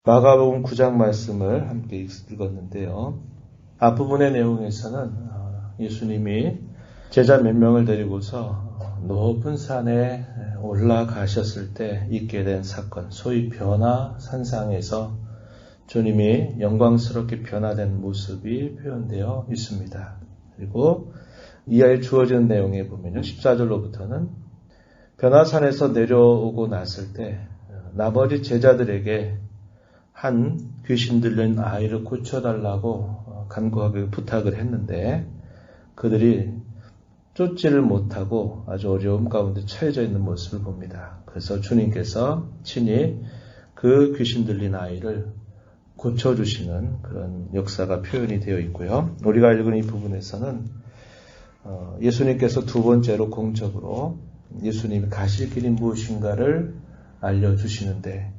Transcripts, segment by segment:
마가복음 9장 말씀을 함께 읽었는데요. 앞부분의 내용에서는 예수님이 제자 몇 명을 데리고서 높은 산에 올라가셨을 때 있게 된 사건, 소위 변화산상에서 주님이 영광스럽게 변화된 모습이 표현되어 있습니다. 그리고 이하에 주어진 내용에 보면 14절로부터는 변화산에서 내려오고 났을 때 나머지 제자들에게 한 귀신 들린 아이를 고쳐달라고 간구하게 부탁을 했는데 그들이 쫓지를 못하고 아주 어려움 가운데 처해져 있는 모습을 봅니다. 그래서 주님께서 친히 그 귀신 들린 아이를 고쳐주시는 그런 역사가 표현이 되어 있고요. 우리가 읽은 이 부분에서는 예수님께서 두 번째로 공적으로 예수님이 가실 길이 무엇인가를 알려주시는데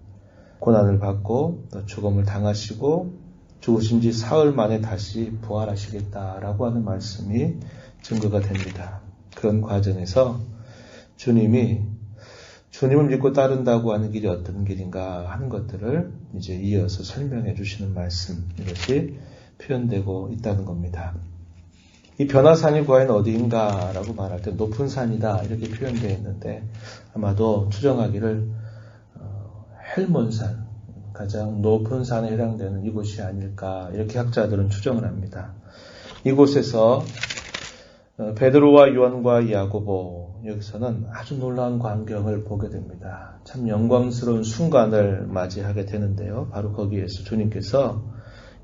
고난을 받고 또 죽음을 당하시고 죽으신 지 사흘 만에 다시 부활하시겠다라고 하는 말씀이 증거가 됩니다. 그런 과정에서 주님을 믿고 따른다고 하는 길이 어떤 길인가 하는 것들을 이제 이어서 설명해 주시는 말씀, 이것이 표현되고 있다는 겁니다. 이 변화산이 과연 어디인가라고 말할 때 높은 산이다 이렇게 표현되어 있는데 아마도 추정하기를 헬몬산, 가장 높은 산에 해당되는 이곳이 아닐까 이렇게 학자들은 추정을 합니다. 이곳에서 베드로와 요한과 야고보 여기서는 아주 놀라운 광경을 보게 됩니다. 참 영광스러운 순간을 맞이하게 되는데요. 바로 거기에서 주님께서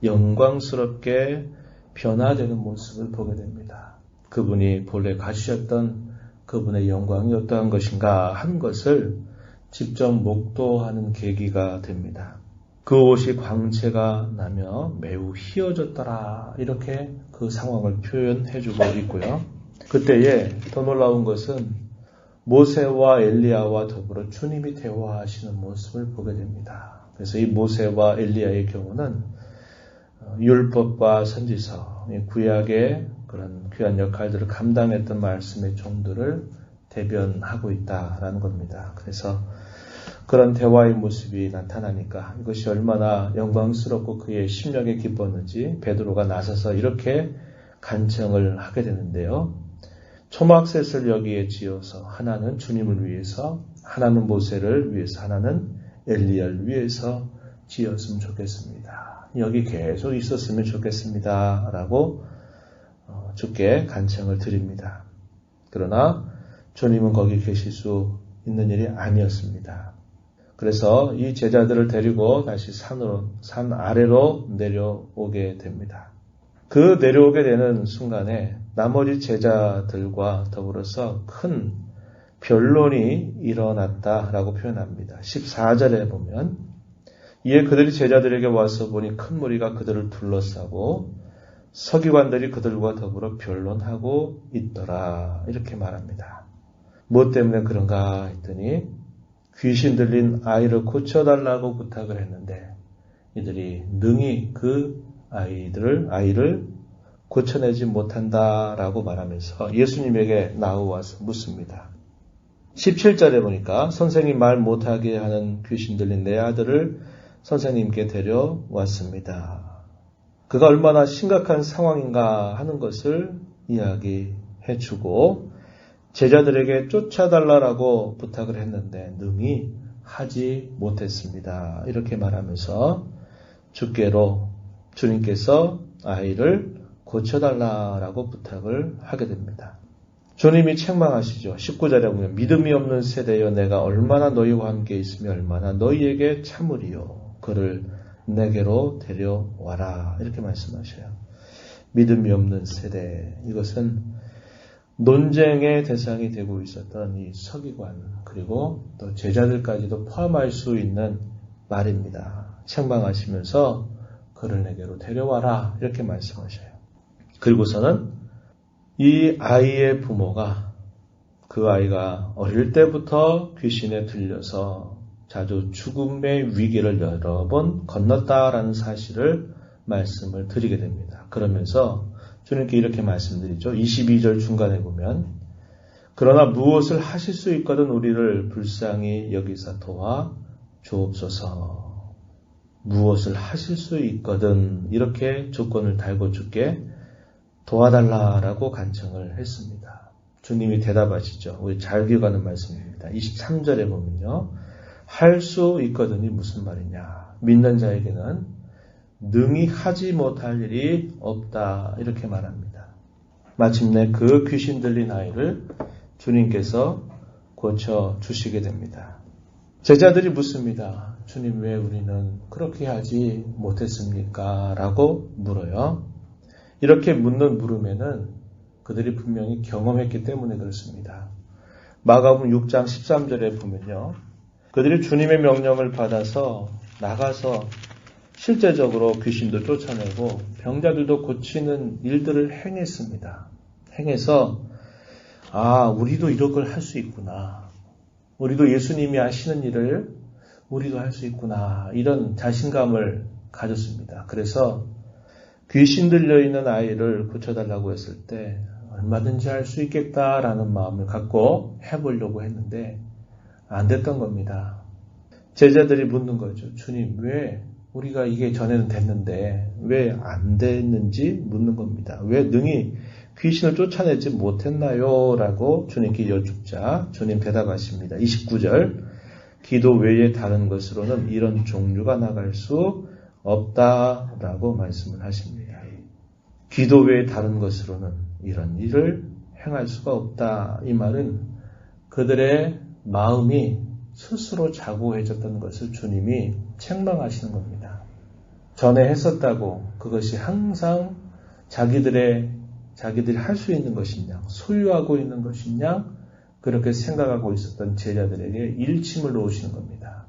영광스럽게 변화되는 모습을 보게 됩니다. 그분이 본래 가지셨던 그분의 영광이 어떠한 것인가 하는 것을 직접 목도하는 계기가 됩니다. 그 옷이 광채가 나며 매우 희어졌더라 이렇게 그 상황을 표현해주고 있고요. 그때에 더 놀라운 것은 모세와 엘리야와 더불어 주님이 대화하시는 모습을 보게 됩니다. 그래서 이 모세와 엘리야의 경우는 율법과 선지서, 구약의 그런 귀한 역할들을 감당했던 말씀의 종들을 대변하고 있다라는 겁니다. 그래서 그런 대화의 모습이 나타나니까 이것이 얼마나 영광스럽고 그의 심령에 기뻤는지 베드로가 나서서 이렇게 간청을 하게 되는데요. 초막셋을 여기에 지어서 하나는 주님을 위해서, 하나는 모세를 위해서, 하나는 엘리야를 위해서 지었으면 좋겠습니다. 여기 계속 있었으면 좋겠습니다. 라고 주께 간청을 드립니다. 그러나 주님은 거기 계실 수 있는 일이 아니었습니다. 그래서 이 제자들을 데리고 다시 산 아래로 내려오게 됩니다. 그 내려오게 되는 순간에 나머지 제자들과 더불어서 큰 변론이 일어났다라고 표현합니다. 14절에 보면 이에 그들이 제자들에게 와서 보니 큰 무리가 그들을 둘러싸고 서기관들이 그들과 더불어 변론하고 있더라 이렇게 말합니다. 무엇 때문에 그런가 했더니 귀신 들린 아이를 고쳐달라고 부탁을 했는데 이들이 능히 그 아이를 고쳐내지 못한다라고 말하면서 예수님에게 나와서 묻습니다. 17절에 보니까 선생님 말 못하게 하는 귀신 들린 내 아들을 선생님께 데려왔습니다. 그가 얼마나 심각한 상황인가 하는 것을 이야기해주고 제자들에게 쫓아달라고 부탁을 했는데 능히 하지 못했습니다. 이렇게 말하면서 주님께서 아이를 고쳐달라고 부탁을 하게 됩니다. 주님이 책망하시죠. 19절에 보면 믿음이 없는 세대여 내가 얼마나 너희와 함께 있으며 얼마나 너희에게 참으리요. 그를 내게로 데려와라. 이렇게 말씀하셔요. 믿음이 없는 세대. 이것은 논쟁의 대상이 되고 있었던 이 서기관 그리고 또 제자들까지도 포함할 수 있는 말입니다. 책망하시면서 그를 내게로 데려와라 이렇게 말씀하셔요. 그리고서는 이 아이의 부모가 그 아이가 어릴 때부터 귀신에 들려서 자주 죽음의 위기를 여러 번 건넜다라는 사실을 말씀을 드리게 됩니다. 그러면서 주님께 이렇게 말씀드리죠. 22절 중간에 보면 그러나 무엇을 하실 수 있거든 우리를 불쌍히 여기사 도와 주옵소서. 무엇을 하실 수 있거든 이렇게 조건을 달고 주께 도와달라라고 간청을 했습니다. 주님이 대답하시죠. 우리 잘 기억하는 말씀입니다. 23절에 보면요. 할 수 있거든이 무슨 말이냐. 믿는 자에게는 능히 하지 못할 일이 없다 이렇게 말합니다. 마침내 그 귀신 들린 아이를 주님께서 고쳐주시게 됩니다. 제자들이 묻습니다. 주님 왜 우리는 그렇게 하지 못했습니까? 라고 물어요. 이렇게 묻는 물음에는 그들이 분명히 경험했기 때문에 그렇습니다. 마가복음 6장 13절에 보면요. 그들이 주님의 명령을 받아서 나가서 실제적으로 귀신도 쫓아내고 병자들도 고치는 일들을 행했습니다. 행해서 우리도 이런 걸 할 수 있구나. 우리도 예수님이 하시는 일을 우리도 할 수 있구나. 이런 자신감을 가졌습니다. 그래서 귀신 들려있는 아이를 고쳐달라고 했을 때 얼마든지 할 수 있겠다라는 마음을 갖고 해보려고 했는데 안 됐던 겁니다. 제자들이 묻는 거죠. 주님 왜 우리가 이게 전에는 됐는데 왜 안 됐는지 묻는 겁니다. 왜 능히 귀신을 쫓아내지 못했나요? 라고 주님께 여쭙자 주님 대답하십니다. 29절 기도 외에 다른 것으로는 이런 종류가 나갈 수 없다라고 말씀을 하십니다. 기도 외에 다른 것으로는 이런 일을 행할 수가 없다. 이 말은 그들의 마음이 스스로 자고해졌던 것을 주님이 책망하시는 겁니다. 전에 했었다고 그것이 항상 자기들이 할 수 있는 것이냐, 소유하고 있는 것이냐, 그렇게 생각하고 있었던 제자들에게 일침을 놓으시는 겁니다.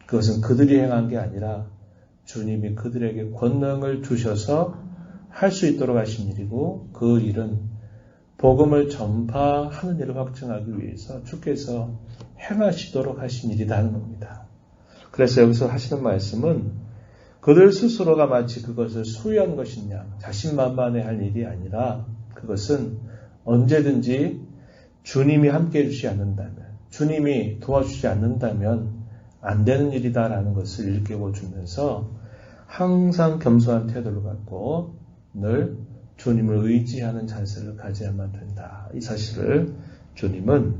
그것은 그들이 행한 게 아니라 주님이 그들에게 권능을 주셔서 할 수 있도록 하신 일이고 그 일은 복음을 전파하는 일을 확증하기 위해서 주께서 행하시도록 하신 일이라는 겁니다. 그래서 여기서 하시는 말씀은 그들 스스로가 마치 그것을 소유한 것이냐 자신만만해 할 일이 아니라 그것은 언제든지 주님이 함께해 주시지 않는다면 주님이 도와주지 않는다면 안 되는 일이다라는 것을 일깨워 주면서 항상 겸손한 태도를 갖고 늘 주님을 의지하는 자세를 가져야만 된다. 이 사실을 주님은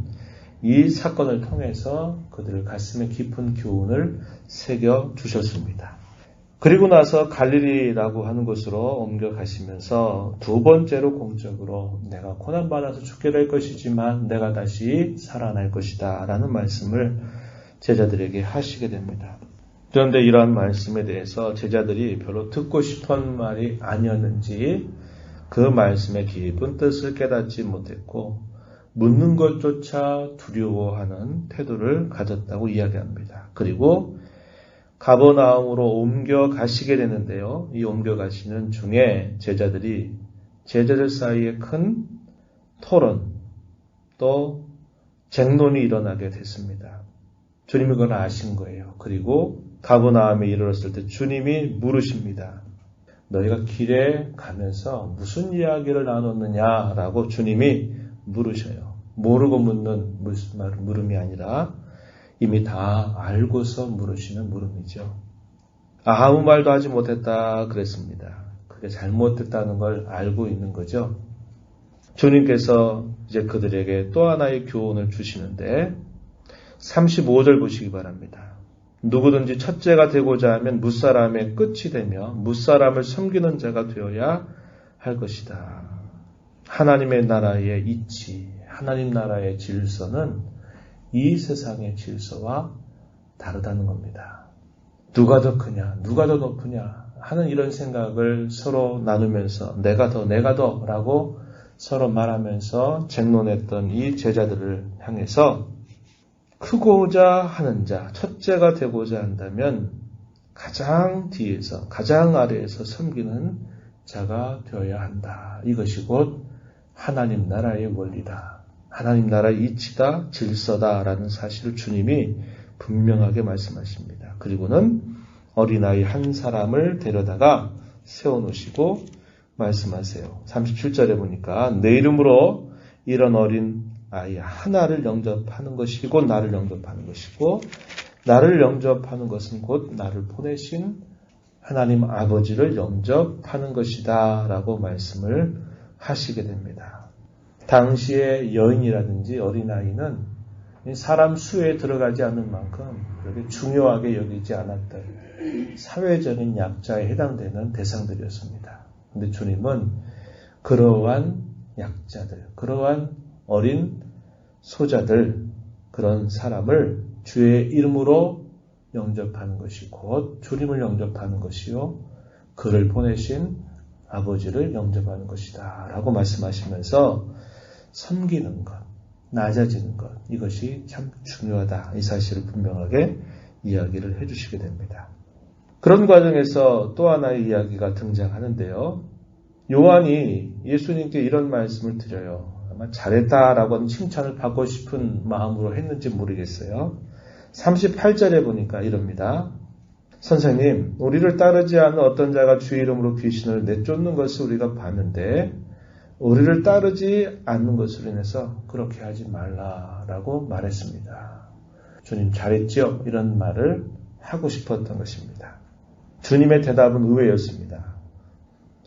이 사건을 통해서 그들 가슴에 깊은 교훈을 새겨 주셨습니다. 그리고 나서 갈릴리라고 하는 곳으로 옮겨가시면서 두 번째로 공적으로 내가 고난받아서 죽게 될 것이지만 내가 다시 살아날 것이다 라는 말씀을 제자들에게 하시게 됩니다. 그런데 이러한 말씀에 대해서 제자들이 별로 듣고 싶은 말이 아니었는지 그 말씀의 깊은 뜻을 깨닫지 못했고 묻는 것조차 두려워하는 태도를 가졌다고 이야기합니다. 그리고 가버나움으로 옮겨가시게 되는데요. 이 옮겨가시는 중에 제자들 사이에 큰 토론 또 쟁론이 일어나게 됐습니다. 주님이 그걸 아신 거예요. 그리고 가버나움에 이르렀을 때 주님이 물으십니다. 너희가 길에 가면서 무슨 이야기를 나눴느냐라고 주님이 물으셔요. 모르고 묻는 물음이 아니라 이미 다 알고서 물으시는 물음이죠. 아무 말도 하지 못했다 그랬습니다. 그게 잘못됐다는 걸 알고 있는 거죠. 주님께서 이제 그들에게 또 하나의 교훈을 주시는데 35절 보시기 바랍니다. 누구든지 첫째가 되고자 하면 무사람의 끝이 되며 무사람을 섬기는 자가 되어야 할 것이다. 하나님의 나라의 이치, 하나님 나라의 질서는 이 세상의 질서와 다르다는 겁니다. 누가 더 크냐, 누가 더 높으냐 하는 이런 생각을 서로 나누면서 내가 더 라고 서로 말하면서 쟁론했던 이 제자들을 향해서 크고자 하는 자, 첫째가 되고자 한다면 가장 뒤에서, 가장 아래에서 섬기는 자가 되어야 한다. 이것이 곧 하나님 나라의 원리다. 하나님 나라의 이치다, 질서다라는 사실을 주님이 분명하게 말씀하십니다. 그리고는 어린아이 한 사람을 데려다가 세워놓으시고 말씀하세요. 37절에 보니까 내 이름으로 이런 어린 아이 하나를 영접하는 것이고 나를 영접하는 것이고 나를 영접하는 것은 곧 나를 보내신 하나님 아버지를 영접하는 것이다 라고 말씀을 하시게 됩니다. 당시의 여인이라든지 어린아이는 사람 수에 들어가지 않는 만큼 그렇게 중요하게 여기지 않았던 사회적인 약자에 해당되는 대상들이었습니다. 그런데 주님은 그러한 약자들, 그러한 어린 소자들, 그런 사람을 주의 이름으로 영접하는 것이 곧 주님을 영접하는 것이요 그를 보내신 아버지를 영접하는 것이다 라고 말씀하시면서 섬기는 것, 낮아지는 것, 이것이 참 중요하다, 이 사실을 분명하게 이야기를 해주시게 됩니다. 그런 과정에서 또 하나의 이야기가 등장하는데요. 요한이 예수님께 이런 말씀을 드려요. 아마 잘했다라고 하는 칭찬을 받고 싶은 마음으로 했는지 모르겠어요. 38절에 보니까 이럽니다. 선생님, 우리를 따르지 않은 어떤 자가 주의 이름으로 귀신을 내쫓는 것을 우리가 봤는데 우리를 따르지 않는 것으로 인해서 그렇게 하지 말라라고 말했습니다. 주님 잘했죠? 이런 말을 하고 싶었던 것입니다. 주님의 대답은 의외였습니다.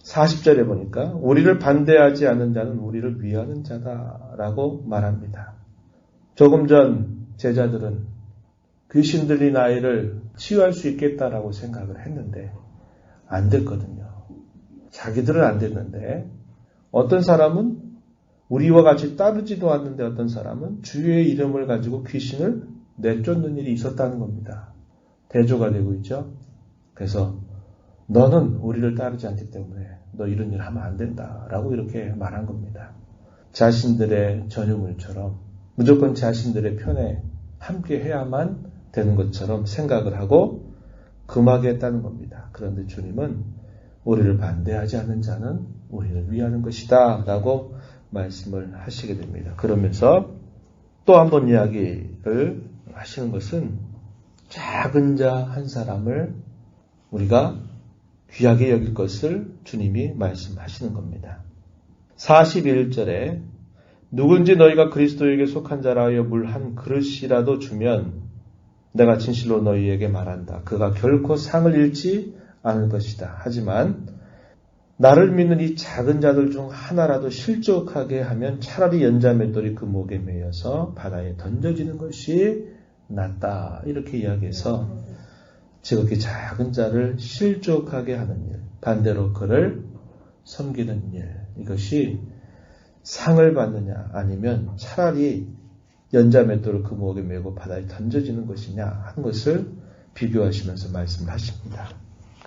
40절에 보니까 우리를 반대하지 않는 자는 우리를 위하는 자다라고 말합니다. 조금 전 제자들은 귀신 들린 아이를 치유할 수 있겠다라고 생각을 했는데 안 됐거든요. 자기들은 안 됐는데 어떤 사람은 우리와 같이 따르지도 않는데 어떤 사람은 주의 이름을 가지고 귀신을 내쫓는 일이 있었다는 겁니다. 대조가 되고 있죠. 그래서 너는 우리를 따르지 않기 때문에 너 이런 일 하면 안 된다라고 이렇게 말한 겁니다. 자신들의 전유물처럼 무조건 자신들의 편에 함께 해야만 되는 것처럼 생각을 하고 금하게 했다는 겁니다. 그런데 주님은 우리를 반대하지 않는 자는 우리를 위하는 것이다 라고 말씀을 하시게 됩니다. 그러면서 또 한 번 이야기를 하시는 것은 작은 자 한 사람을 우리가 귀하게 여길 것을 주님이 말씀하시는 겁니다. 41절에 누군지 너희가 그리스도에게 속한 자라 하여 물 한 그릇이라도 주면 내가 진실로 너희에게 말한다. 그가 결코 상을 잃지 않을 것이다. 하지만 나를 믿는 이 작은 자들 중 하나라도 실족하게 하면 차라리 연자맷돌이 그 목에 매여서 바다에 던져지는 것이 낫다. 이렇게 이야기해서 지극히 작은 자를 실족하게 하는 일, 반대로 그를 섬기는 일, 이것이 상을 받느냐 아니면 차라리 연자맷돌을 그 목에 메고 바다에 던져지는 것이냐 하는 것을 비교하시면서 말씀하십니다.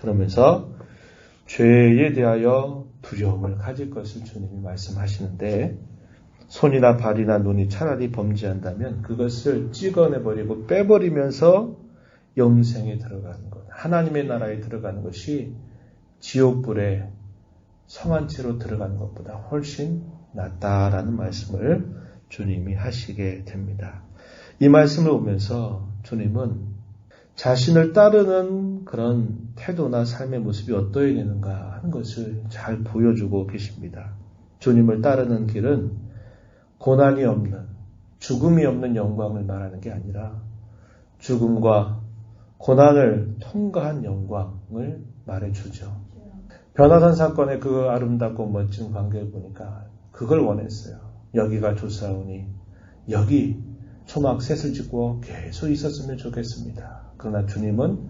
그러면서 죄에 대하여 두려움을 가질 것을 주님이 말씀하시는데 손이나 발이나 눈이 차라리 범죄한다면 그것을 찍어내버리고 빼버리면서 영생에 들어가는 것, 하나님의 나라에 들어가는 것이 지옥불에 성한 채로 들어가는 것보다 훨씬 낫다라는 말씀을 주님이 하시게 됩니다. 이 말씀을 보면서 주님은 자신을 따르는 그런 태도나 삶의 모습이 어떠해야 되는가 하는 것을 잘 보여주고 계십니다. 주님을 따르는 길은 고난이 없는, 죽음이 없는 영광을 말하는 게 아니라 죽음과 고난을 통과한 영광을 말해주죠. 변화산 사건의 그 아름답고 멋진 광경을 보니까 그걸 원했어요. 여기가 좋사오니 여기 초막 셋을 짓고 계속 있었으면 좋겠습니다. 그러나 주님은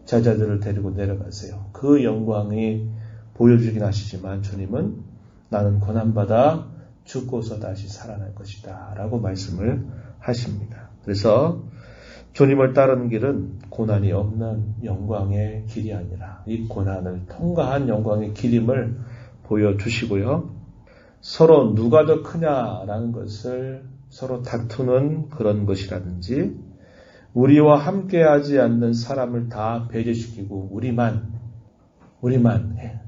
제자들을 데리고 내려가세요. 그 영광이 보여주긴 하시지만 주님은 나는 고난받아 죽고서 다시 살아날 것이다 라고 말씀을 하십니다. 그래서 주님을 따르는 길은 고난이 없는 영광의 길이 아니라 이 고난을 통과한 영광의 길임을 보여주시고요. 서로 누가 더 크냐라는 것을 서로 다투는 그런 것이라든지 우리와 함께하지 않는 사람을 다 배제시키고 우리만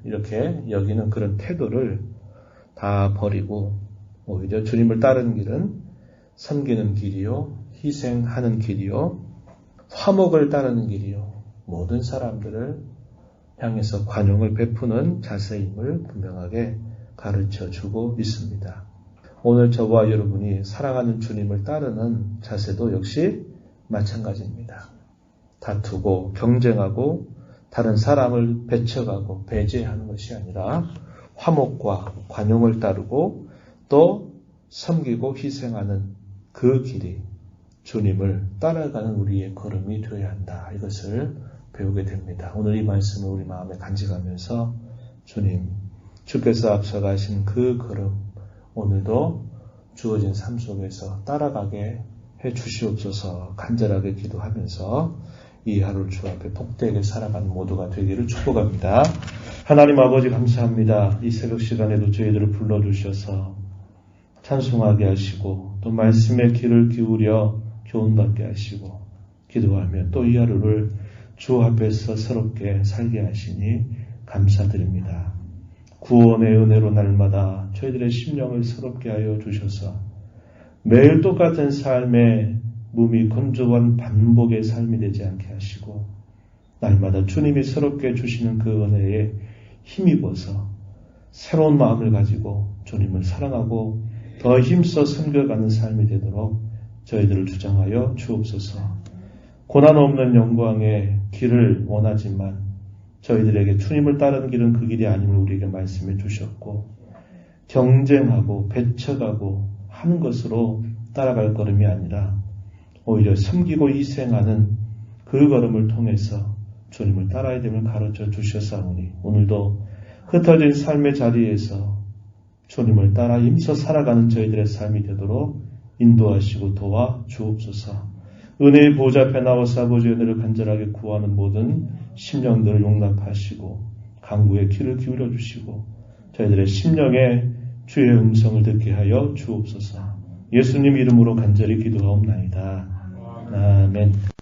이렇게 여기는 그런 태도를 다 버리고 오히려 주님을 따르는 길은 섬기는 길이요, 희생하는 길이요, 화목을 따르는 길이요, 모든 사람들을 향해서 관용을 베푸는 자세임을 분명하게 가르쳐주고 있습니다. 오늘 저와 여러분이 사랑하는 주님을 따르는 자세도 역시 마찬가지입니다. 다투고 경쟁하고 다른 사람을 배척하고 배제하는 것이 아니라 화목과 관용을 따르고 또 섬기고 희생하는 그 길이 주님을 따라가는 우리의 걸음이 되어야 한다. 이것을 배우게 됩니다. 오늘 이 말씀을 우리 마음에 간직하면서 주님, 주께서 앞서가신 그 걸음 오늘도 주어진 삶 속에서 따라가게 해 주시옵소서. 간절하게 기도하면서 이 하루를 주 앞에 복되게 살아가는 모두가 되기를 축복합니다. 하나님 아버지 감사합니다. 이 새벽 시간에도 저희들을 불러주셔서 찬송하게 하시고 또 말씀의 귀를 기울여 교훈받게 하시고 기도하며 또 이 하루를 주 앞에서 새롭게 살게 하시니 감사드립니다. 구원의 은혜로 날마다 저희들의 심령을 새롭게 하여 주셔서 매일 똑같은 삶의 몸이 건조한 반복의 삶이 되지 않게 하시고 날마다 주님이 새롭게 주시는 그 은혜에 힘입어서 새로운 마음을 가지고 주님을 사랑하고 더 힘써 섬겨가는 삶이 되도록 저희들을 주장하여 주옵소서. 고난 없는 영광의 길을 원하지만 저희들에게 주님을 따르는 길은 그 길이 아님을 우리에게 말씀해 주셨고 경쟁하고 배척하고 하는 것으로 따라갈 걸음이 아니라 오히려 섬기고 희생하는 그 걸음을 통해서 주님을 따라야 됨을 가르쳐 주셨사오니 오늘도 흩어진 삶의 자리에서 주님을 따라 힘써 살아가는 저희들의 삶이 되도록 인도하시고 도와 주옵소서. 은혜의 보좌 앞에 나와서 아버지의 은혜를 간절하게 구하는 모든 심령들을 용납하시고 강구의 귀를 기울여 주시고 저희들의 심령에 주의 음성을 듣게 하여 주옵소서. 예수님 이름으로 간절히 기도하옵나이다. 아멘.